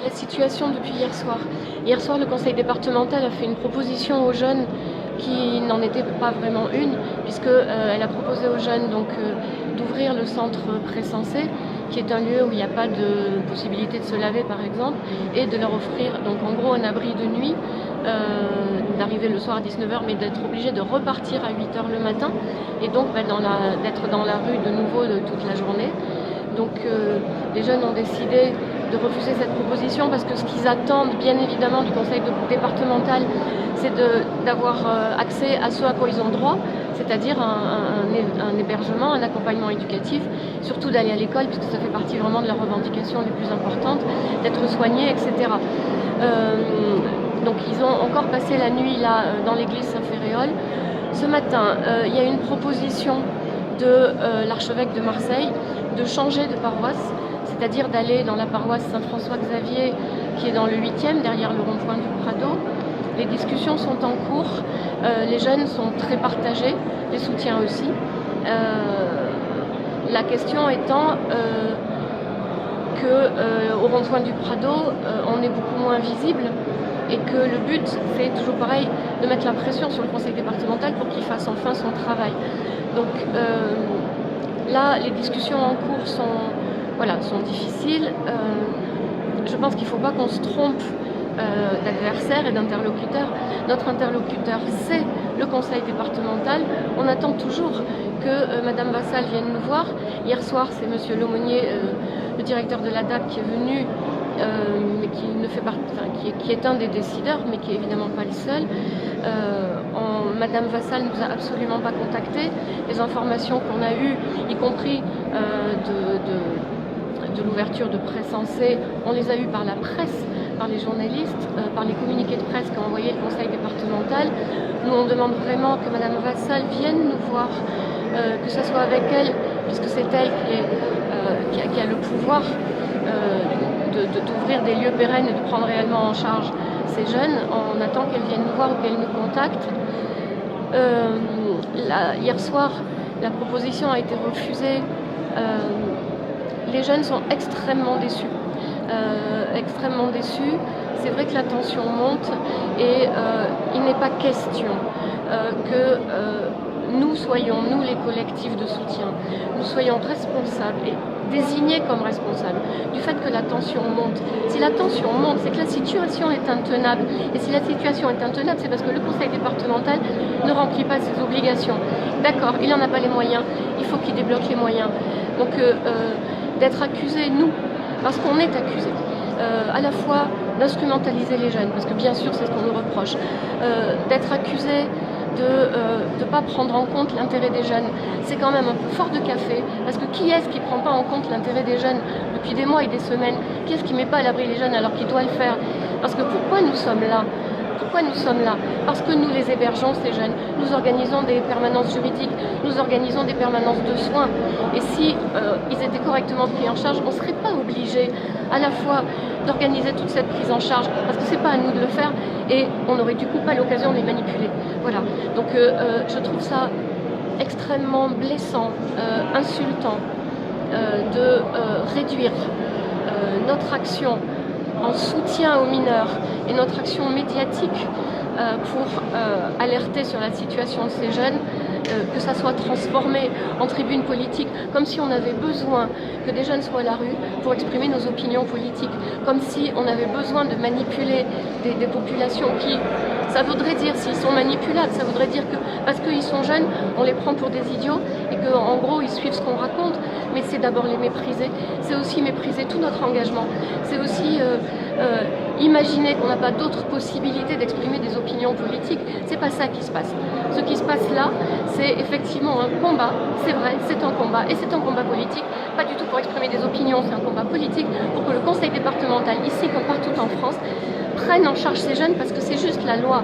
la situation depuis hier soir. Hier soir, le conseil départemental a fait une proposition aux jeunes qui n'en était pas vraiment une, puisqu'elle a proposé aux jeunes d'ouvrir le centre pré-censé, qui est un lieu où il n'y a pas de possibilité de se laver par exemple, et de leur offrir donc en gros un abri de nuit, d'arriver le soir à 19h, mais d'être obligé de repartir à 8h le matin, et donc d'être dans la rue de nouveau toute la journée. Donc les jeunes ont décidé de refuser cette proposition parce que ce qu'ils attendent bien évidemment du conseil départemental, c'est d'avoir accès à ce à quoi ils ont droit, c'est-à-dire un hébergement, un accompagnement éducatif, surtout d'aller à l'école puisque ça fait partie vraiment de leurs revendications les plus importantes, d'être soignés, etc. Donc ils ont encore passé la nuit là dans l'église Saint-Féréol. Ce matin, il y a une proposition de l'archevêque de Marseille de changer de paroisse, c'est-à-dire d'aller dans la paroisse Saint-François-Xavier qui est dans le 8e, derrière le rond-point du Prado. Les discussions sont en cours, les jeunes sont très partagés, les soutiens aussi. La question étant qu'au rond-point du Prado, on est beaucoup moins visible et que le but, c'est toujours pareil, de mettre la pression sur le conseil départemental pour qu'il fasse enfin son travail. Donc là, les discussions en cours sont difficiles. Je pense qu'il ne faut pas qu'on se trompe d'adversaire et d'interlocuteur. Notre interlocuteur, c'est le conseil départemental. On attend toujours que Madame Vassal vienne nous voir. Hier soir, c'est Monsieur L'aumônier, le directeur de l'ADAC, qui est venu, mais qui ne fait pas, qui est un des décideurs, mais qui est évidemment pas le seul. Madame Vassal ne nous a absolument pas contactés. Les informations qu'on a eues, y compris de l'ouverture de pré-censé, on les a eues par la presse, par les journalistes, par les communiqués de presse qu'a envoyé le conseil départemental. Nous, on demande vraiment que Madame Vassal vienne nous voir, que ce soit avec elle, puisque c'est elle qui a le pouvoir d'ouvrir des lieux pérennes et de prendre réellement en charge ces jeunes. On attend qu'elle vienne nous voir ou qu'elle nous contacte. Hier soir, la proposition a été refusée. Les jeunes sont extrêmement déçus. C'est vrai que la tension monte et il n'est pas question que nous soyons, nous les collectifs de soutien, nous soyons responsables et désignés comme responsables du fait que la tension monte. Si la tension monte, c'est que la situation est intenable. Et si la situation est intenable, c'est parce que le conseil départemental ne remplit pas ses obligations. D'accord, il n'en a pas les moyens, il faut qu'il débloque les moyens. Donc d'être accusés, nous, parce qu'on est accusés, à la fois d'instrumentaliser les jeunes, parce que bien sûr c'est ce qu'on nous reproche, d'être accusés de ne pas prendre en compte l'intérêt des jeunes, c'est quand même un peu fort de café, parce que qui est-ce qui ne prend pas en compte l'intérêt des jeunes depuis des mois et des semaines? Qui est-ce qui ne met pas à l'abri les jeunes alors qu'il doit le faire? Parce que pourquoi nous sommes là? Parce que nous les hébergeons, ces jeunes. Nous organisons des permanences juridiques, nous organisons des permanences de soins. Et si ils étaient correctement pris en charge, on ne serait pas obligé à la fois d'organiser toute cette prise en charge, parce que ce n'est pas à nous de le faire, et on n'aurait du coup pas l'occasion de les manipuler. Voilà. Donc je trouve ça extrêmement blessant, insultant, de réduire notre action en soutien aux mineurs et notre action médiatique pour alerter sur la situation de ces jeunes, que ça soit transformé en tribune politique, comme si on avait besoin que des jeunes soient à la rue pour exprimer nos opinions politiques, comme si on avait besoin de manipuler des populations qui, ça voudrait dire, s'ils sont manipulables, ça voudrait dire que parce qu'ils sont jeunes, on les prend pour des idiots et qu'en gros ils suivent ce qu'on raconte, mais c'est d'abord les mépriser, c'est aussi mépriser tout notre engagement, c'est aussi imaginer qu'on n'a pas d'autres possibilités d'exprimer des opinions politiques. C'est pas ça qui se passe. Ce qui se passe là, c'est effectivement un combat, c'est vrai, c'est un combat, et c'est un combat politique, pas du tout pour exprimer des opinions, c'est un combat politique pour que le conseil départemental, ici comme partout en France, prenne en charge ces jeunes, parce que c'est juste la loi.